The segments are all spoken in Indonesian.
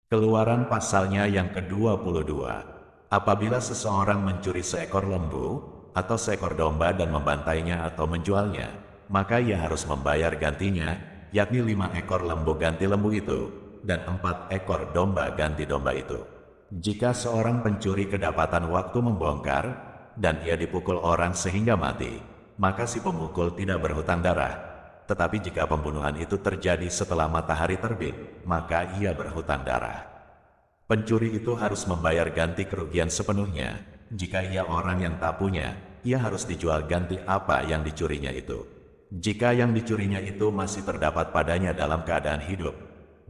Keluaran pasalnya yang ke-22. Apabila seseorang mencuri seekor lembu atau seekor domba dan membantainya atau menjualnya, maka ia harus membayar gantinya, yakni 5 ekor lembu ganti lembu itu, dan 4 ekor domba ganti domba itu. Jika seorang pencuri kedapatan waktu membongkar, dan ia dipukul orang sehingga mati, maka si pemukul tidak berhutang darah. Tetapi jika pembunuhan itu terjadi setelah matahari terbit, maka ia berhutang darah. Pencuri itu harus membayar ganti kerugian sepenuhnya. Jika ia orang yang tak punya, ia harus dijual ganti apa yang dicurinya itu. Jika yang dicurinya itu masih terdapat padanya dalam keadaan hidup,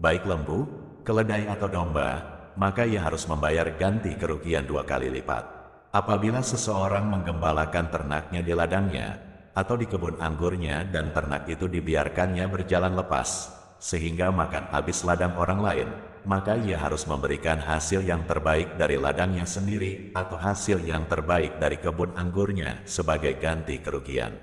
baik lembu, keledai atau domba, maka ia harus membayar ganti kerugian 2 kali lipat. Apabila seseorang menggembalakan ternaknya di ladangnya, atau di kebun anggurnya dan ternak itu dibiarkannya berjalan lepas, sehingga makan habis ladang orang lain, maka ia harus memberikan hasil yang terbaik dari ladangnya sendiri atau hasil yang terbaik dari kebun anggurnya sebagai ganti kerugian.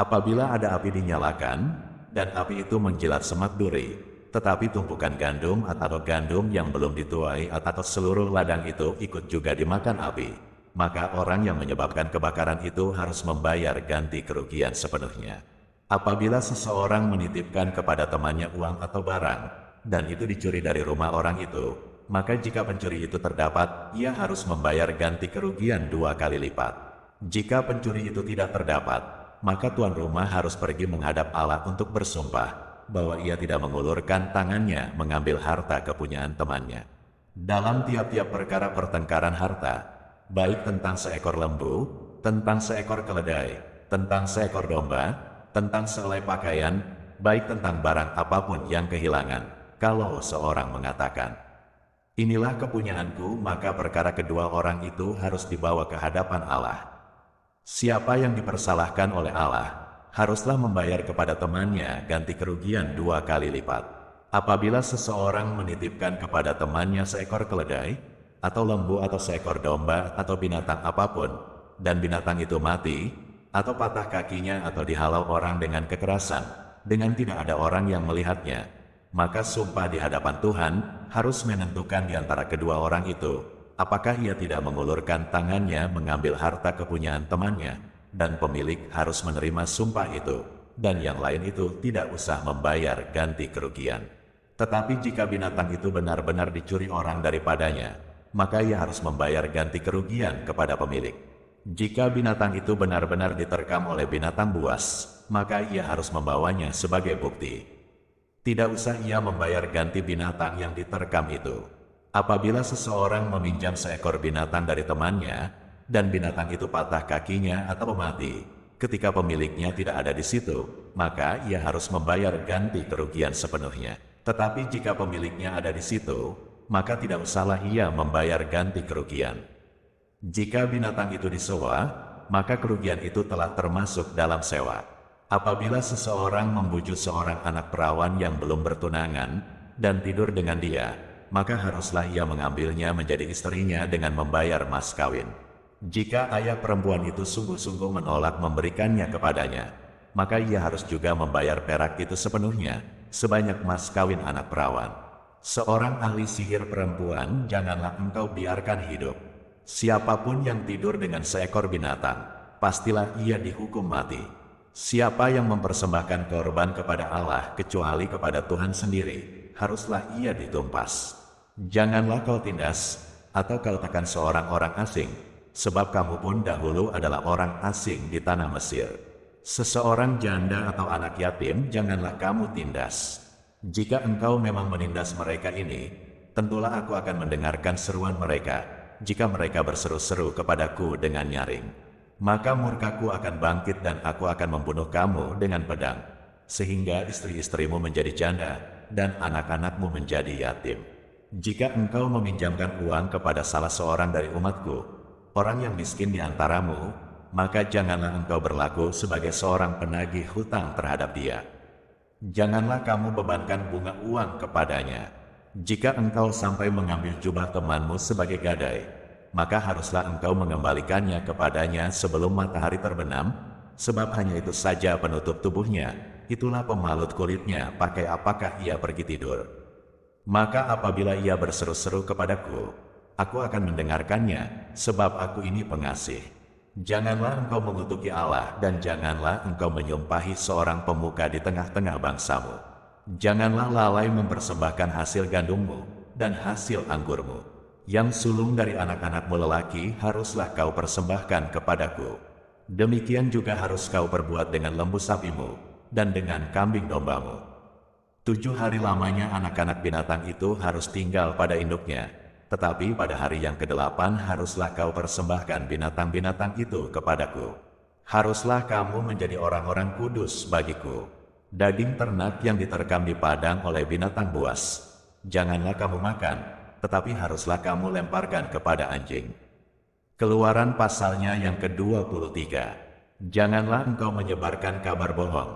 Apabila ada api dinyalakan, dan api itu menjilat semak duri, tetapi tumpukan gandum atau gandum yang belum dituai atau seluruh ladang itu ikut juga dimakan api, maka orang yang menyebabkan kebakaran itu harus membayar ganti kerugian sepenuhnya. Apabila seseorang menitipkan kepada temannya uang atau barang, dan itu dicuri dari rumah orang itu, maka jika pencuri itu terdapat, ia harus membayar ganti kerugian 2 kali lipat. Jika pencuri itu tidak terdapat, maka tuan rumah harus pergi menghadap Allah untuk bersumpah bahwa ia tidak mengulurkan tangannya mengambil harta kepunyaan temannya. Dalam tiap-tiap perkara pertengkaran harta, baik tentang seekor lembu, tentang seekor keledai, tentang seekor domba, tentang sehelai pakaian, baik tentang barang apapun yang kehilangan, kalau seorang mengatakan, "Inilah kepunyaanku," maka perkara kedua orang itu harus dibawa ke hadapan Allah. Siapa yang dipersalahkan oleh Allah, haruslah membayar kepada temannya ganti kerugian 2 kali lipat. Apabila seseorang menitipkan kepada temannya seekor keledai, atau lembu atau seekor domba atau binatang apapun, dan binatang itu mati, atau patah kakinya atau dihalau orang dengan kekerasan, dengan tidak ada orang yang melihatnya, maka sumpah di hadapan Tuhan harus menentukan di antara kedua orang itu, apakah ia tidak mengulurkan tangannya mengambil harta kepunyaan temannya, dan pemilik harus menerima sumpah itu, dan yang lain itu tidak usah membayar ganti kerugian. Tetapi jika binatang itu benar-benar dicuri orang daripadanya, maka ia harus membayar ganti kerugian kepada pemilik. Jika binatang itu benar-benar diterkam oleh binatang buas, maka ia harus membawanya sebagai bukti. Tidak usah ia membayar ganti binatang yang diterkam itu. Apabila seseorang meminjam seekor binatang dari temannya, dan binatang itu patah kakinya atau mati, ketika pemiliknya tidak ada di situ, maka ia harus membayar ganti kerugian sepenuhnya. Tetapi jika pemiliknya ada di situ, maka tidak usahlah ia membayar ganti kerugian. Jika binatang itu disewa, maka kerugian itu telah termasuk dalam sewa. Apabila seseorang membujuk seorang anak perawan yang belum bertunangan dan tidur dengan dia, maka haruslah ia mengambilnya menjadi istrinya dengan membayar mas kawin. Jika ayah perempuan itu sungguh-sungguh menolak memberikannya kepadanya, maka ia harus juga membayar perak itu sepenuhnya, sebanyak mas kawin anak perawan. Seorang ahli sihir perempuan janganlah engkau biarkan hidup. Siapapun yang tidur dengan seekor binatang, pastilah ia dihukum mati. Siapa yang mempersembahkan korban kepada Allah kecuali kepada Tuhan sendiri, haruslah ia ditumpas. Janganlah kau tindas, atau kau tekan seorang orang asing, sebab kamu pun dahulu adalah orang asing di tanah Mesir. Seseorang janda atau anak yatim janganlah kamu tindas. Jika engkau memang menindas mereka ini, tentulah aku akan mendengarkan seruan mereka, jika mereka berseru-seru kepadaku dengan nyaring. Maka murkaku akan bangkit dan aku akan membunuh kamu dengan pedang, sehingga istri-istrimu menjadi janda, dan anak-anakmu menjadi yatim. Jika engkau meminjamkan uang kepada salah seorang dari umatku, orang yang miskin di antaramu, maka janganlah engkau berlaku sebagai seorang penagih hutang terhadap dia. Janganlah kamu bebankan bunga uang kepadanya. Jika engkau sampai mengambil jubah temanmu sebagai gadai, maka haruslah engkau mengembalikannya kepadanya sebelum matahari terbenam, sebab hanya itu saja penutup tubuhnya, itulah pemalut kulitnya, pakai apakah ia pergi tidur. Maka apabila ia berseru-seru kepadaku, aku akan mendengarkannya, sebab aku ini pengasih. Janganlah engkau mengutuki Allah dan janganlah engkau menyumpahi seorang pemuka di tengah-tengah bangsamu. Janganlah lalai mempersembahkan hasil gandummu dan hasil anggurmu. Yang sulung dari anak-anakmu lelaki haruslah kau persembahkan kepadaku. Demikian juga harus kau perbuat dengan lembu sapimu dan dengan kambing dombamu. 7 hari lamanya anak-anak binatang itu harus tinggal pada induknya. Tetapi pada hari yang ke-8 haruslah kau persembahkan binatang-binatang itu kepadaku. Haruslah kamu menjadi orang-orang kudus bagiku. Daging ternak yang diterkam di padang oleh binatang buas, janganlah kamu makan, tetapi haruslah kamu lemparkan kepada anjing. Keluaran pasalnya yang ke-23. Janganlah engkau menyebarkan kabar bohong.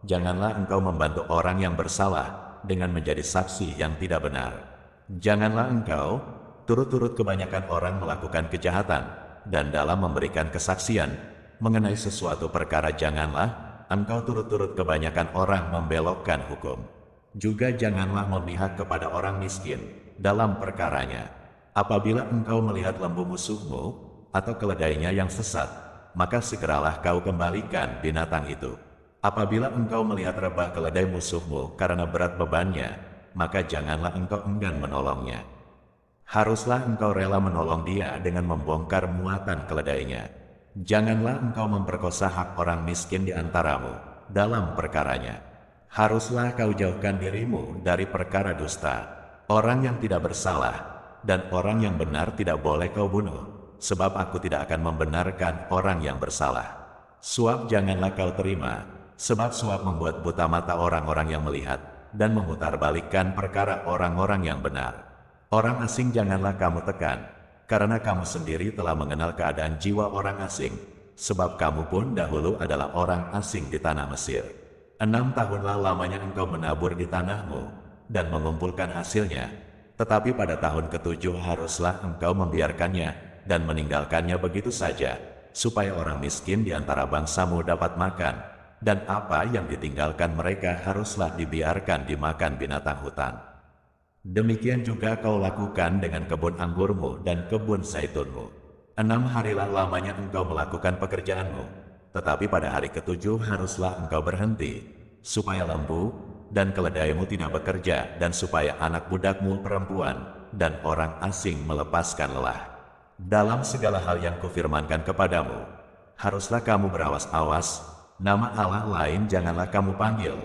Janganlah engkau membantu orang yang bersalah dengan menjadi saksi yang tidak benar. Janganlah engkau turut-turut kebanyakan orang melakukan kejahatan, dan dalam memberikan kesaksian mengenai sesuatu perkara janganlah engkau turut-turut kebanyakan orang membelokkan hukum. Juga janganlah memihak kepada orang miskin dalam perkaranya. Apabila engkau melihat lembu musuhmu atau keledainya yang sesat, maka segeralah kau kembalikan binatang itu. Apabila engkau melihat rebah keledai musuhmu karena berat bebannya, maka janganlah engkau enggan menolongnya. Haruslah engkau rela menolong dia dengan membongkar muatan keledainya. Janganlah engkau memperkosa hak orang miskin di antaramu dalam perkaranya. Haruslah kau jauhkan dirimu dari perkara dusta. Orang yang tidak bersalah dan orang yang benar tidak boleh kau bunuh, sebab aku tidak akan membenarkan orang yang bersalah. Suap janganlah kau terima, sebab suap membuat buta mata orang-orang yang melihat dan memutarbalikkan perkara orang-orang yang benar. Orang asing janganlah kamu tekan, karena kamu sendiri telah mengenal keadaan jiwa orang asing, sebab kamu pun dahulu adalah orang asing di tanah Mesir. 6 tahunlah lamanya engkau menabur di tanahmu dan mengumpulkan hasilnya, tetapi pada tahun ke-7 haruslah engkau membiarkannya dan meninggalkannya begitu saja, supaya orang miskin di antara bangsamu dapat makan, dan apa yang ditinggalkan mereka haruslah dibiarkan dimakan binatang hutan. Demikian juga kau lakukan dengan kebun anggurmu dan kebun zaitunmu. 6 harilah lamanya engkau melakukan pekerjaanmu, tetapi pada hari ke-7 haruslah engkau berhenti, supaya lembu dan keledaimu tidak bekerja, dan supaya anak budakmu perempuan dan orang asing melepaskan lelah. Dalam segala hal yang kufirmankan kepadamu, haruslah kamu berawas-awas, nama Allah lain janganlah kamu panggil,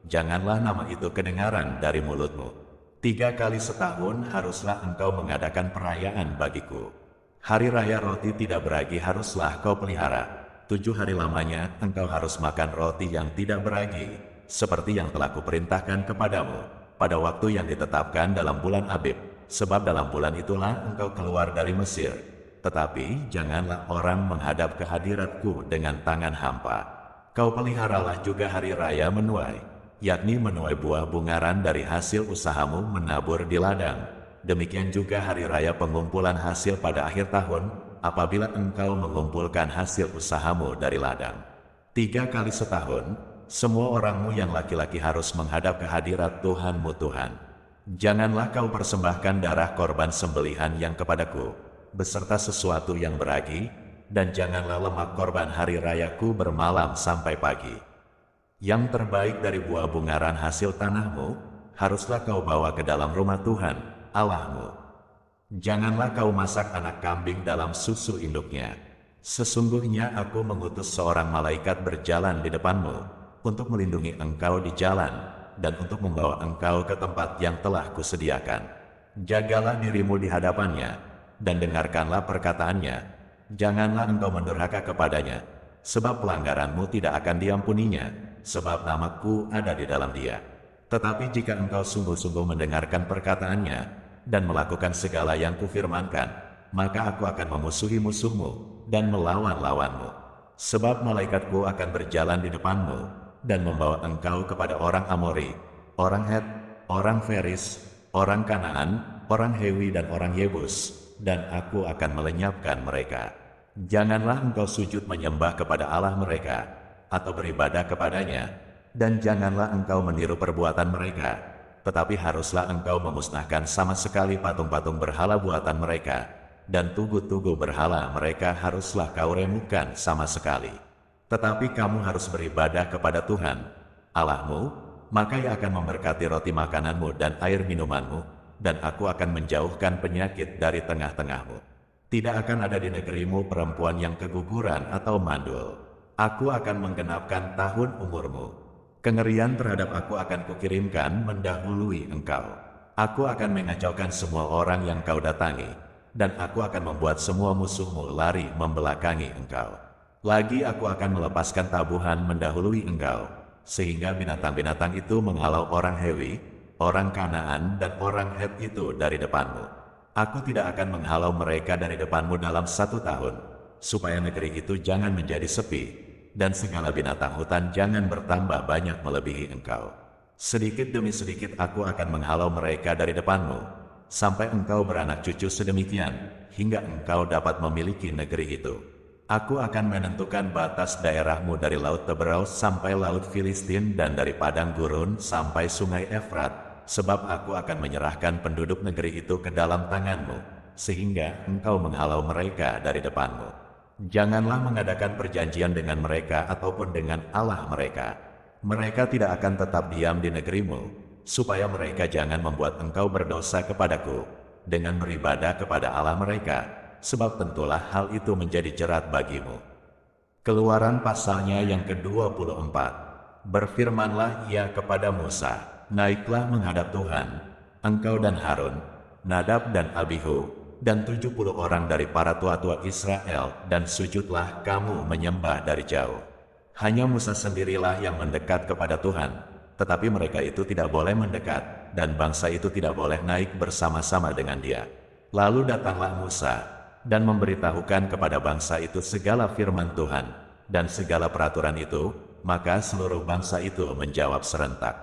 janganlah nama itu kedengaran dari mulutmu. 3 kali setahun haruslah engkau mengadakan perayaan bagiku. Hari raya roti tidak beragi haruslah kau pelihara. 7 hari lamanya engkau harus makan roti yang tidak beragi, seperti yang telah kuperintahkan kepadamu, pada waktu yang ditetapkan dalam bulan Abib, sebab dalam bulan itulah engkau keluar dari Mesir. Tetapi janganlah orang menghadap ke hadiratku dengan tangan hampa. Kau peliharalah juga hari raya menuai, yakni menuai buah bungaran dari hasil usahamu menabur di ladang. Demikian juga hari raya pengumpulan hasil pada akhir tahun, apabila engkau mengumpulkan hasil usahamu dari ladang. 3 kali setahun, semua orangmu yang laki-laki harus menghadap ke hadirat Tuhanmu Tuhan. Janganlah kau persembahkan darah korban sembelihan yang kepadaku, beserta sesuatu yang beragi, dan janganlah lemak korban hari rayaku bermalam sampai pagi. Yang terbaik dari buah bungaran hasil tanahmu, haruslah kau bawa ke dalam rumah Tuhan, Allahmu. Janganlah kau masak anak kambing dalam susu induknya. Sesungguhnya aku mengutus seorang malaikat berjalan di depanmu, untuk melindungi engkau di jalan, dan untuk membawa engkau ke tempat yang telah kusediakan. Jagalah dirimu di hadapannya, dan dengarkanlah perkataannya. Janganlah engkau mendurhaka kepadanya, sebab pelanggaranmu tidak akan diampuninya, sebab namaku ada di dalam dia. Tetapi jika engkau sungguh-sungguh mendengarkan perkataannya, dan melakukan segala yang kufirmankan, maka aku akan memusuhi musuhmu, dan melawan lawanmu. Sebab malaikatku akan berjalan di depanmu, dan membawa engkau kepada orang Amori, orang Het, orang Feris, orang Kanaan, orang Hewi dan orang Yebus, dan aku akan melenyapkan mereka. Janganlah engkau sujud menyembah kepada Allah mereka, atau beribadah kepadanya, dan janganlah engkau meniru perbuatan mereka, tetapi haruslah engkau memusnahkan sama sekali patung-patung berhala buatan mereka, dan tugu-tugu berhala mereka haruslah kau remukkan sama sekali. Tetapi kamu harus beribadah kepada Tuhan, Allahmu, maka Ia akan memberkati roti makananmu dan air minumanmu, dan aku akan menjauhkan penyakit dari tengah-tengahmu. Tidak akan ada di negerimu perempuan yang keguguran atau mandul. Aku akan menggenapkan tahun umurmu. Kengerian terhadap aku akan kukirimkan mendahului engkau. Aku akan mengacaukan semua orang yang kau datangi, dan aku akan membuat semua musuhmu lari membelakangi engkau. Lagi aku akan melepaskan tabuhan mendahului engkau, sehingga binatang-binatang itu menghalau orang Hewi, orang Kanaan, dan orang Het itu dari depanmu. Aku tidak akan menghalau mereka dari depanmu dalam 1 tahun, supaya negeri itu jangan menjadi sepi, dan segala binatang hutan jangan bertambah banyak melebihi engkau. Sedikit demi sedikit aku akan menghalau mereka dari depanmu, sampai engkau beranak cucu sedemikian, hingga engkau dapat memiliki negeri itu. Aku akan menentukan batas daerahmu dari Laut Tebraus sampai Laut Filistin dan dari padang gurun sampai Sungai Efrat, sebab aku akan menyerahkan penduduk negeri itu ke dalam tanganmu, sehingga engkau menghalau mereka dari depanmu. Janganlah mengadakan perjanjian dengan mereka ataupun dengan Allah mereka. Mereka tidak akan tetap diam di negerimu, supaya mereka jangan membuat engkau berdosa kepadaku dengan beribadah kepada Allah mereka, sebab tentulah hal itu menjadi jerat bagimu. Keluaran pasalnya yang ke-24. Berfirmanlah Ia kepada Musa, naiklah menghadap Tuhan, engkau dan Harun, Nadab dan Abihu, dan 70 orang dari para tua-tua Israel, dan sujudlah kamu menyembah dari jauh. Hanya Musa sendirilah yang mendekat kepada Tuhan, tetapi mereka itu tidak boleh mendekat, dan bangsa itu tidak boleh naik bersama-sama dengan dia. Lalu datanglah Musa, dan memberitahukan kepada bangsa itu segala firman Tuhan, dan segala peraturan itu, maka seluruh bangsa itu menjawab serentak,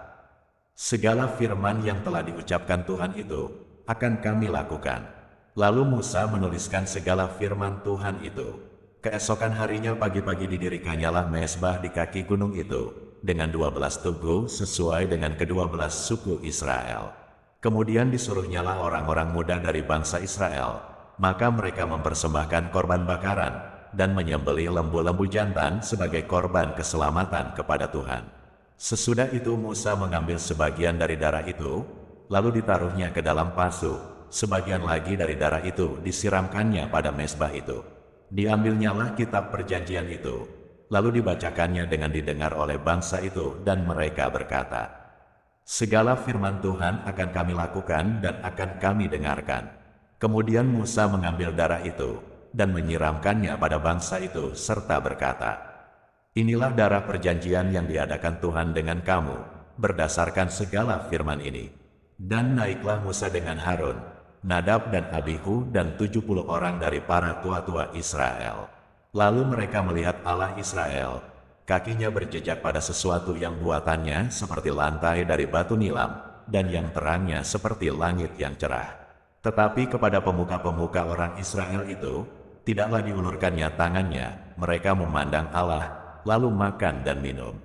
segala firman yang telah diucapkan Tuhan itu, akan kami lakukan. Lalu Musa menuliskan segala firman Tuhan itu. Keesokan harinya pagi-pagi didirikannyalah mezbah di kaki gunung itu, dengan 12 tugu sesuai dengan ke-12 suku Israel. Kemudian disuruhnyalah orang-orang muda dari bangsa Israel, maka mereka mempersembahkan korban bakaran, dan menyembelih lembu-lembu jantan sebagai korban keselamatan kepada Tuhan. Sesudah itu Musa mengambil sebagian dari darah itu, lalu ditaruhnya ke dalam pasu. Sebagian lagi dari darah itu disiramkannya pada mezbah itu. Diambilnyalah kitab perjanjian itu, lalu dibacakannya dengan didengar oleh bangsa itu, dan mereka berkata, segala firman Tuhan akan kami lakukan dan akan kami dengarkan. Kemudian Musa mengambil darah itu, dan menyiramkannya pada bangsa itu, serta berkata, inilah darah perjanjian yang diadakan Tuhan dengan kamu, berdasarkan segala firman ini. Dan naiklah Musa dengan Harun, Nadab dan Abihu, dan 70 orang dari para tua-tua Israel. Lalu mereka melihat Allah Israel, kakinya berjejak pada sesuatu yang buatannya seperti lantai dari batu nilam, dan yang terangnya seperti langit yang cerah. Tetapi kepada pemuka-pemuka orang Israel itu, tidaklah diulurkannya tangannya, mereka memandang Allah, lalu makan dan minum.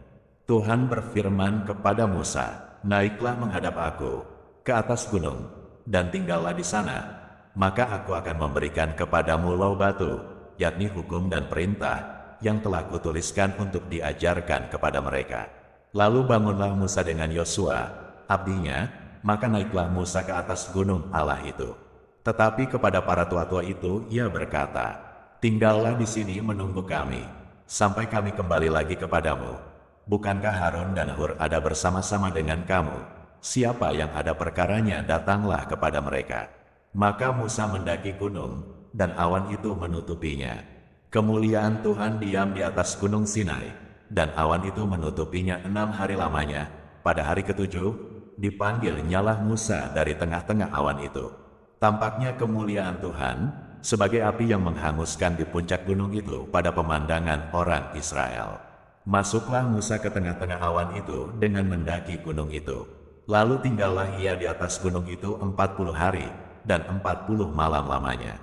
Tuhan berfirman kepada Musa, naiklah menghadap aku ke atas gunung, dan tinggallah di sana, maka aku akan memberikan kepadamu lauh batu, yakni hukum dan perintah, yang telah kutuliskan untuk diajarkan kepada mereka. Lalu bangunlah Musa dengan Yosua, abdinya, maka naiklah Musa ke atas gunung Allah itu. Tetapi kepada para tua-tua itu ia berkata, tinggallah di sini menunggu kami, sampai kami kembali lagi kepadamu. Bukankah Harun dan Hur ada bersama-sama dengan kamu? Siapa yang ada perkaranya datanglah kepada mereka. Maka Musa mendaki gunung, dan awan itu menutupinya. Kemuliaan Tuhan diam di atas gunung Sinai, dan awan itu menutupinya 6 hari lamanya. Pada hari ke-7, dipanggil nyalah Musa dari tengah-tengah awan itu. Tampaknya kemuliaan Tuhan, sebagai api yang menghanguskan di puncak gunung itu pada pemandangan orang Israel. Masuklah Musa ke tengah-tengah awan itu dengan mendaki gunung itu. Lalu tinggallah ia di atas gunung itu 40 hari dan 40 malam lamanya.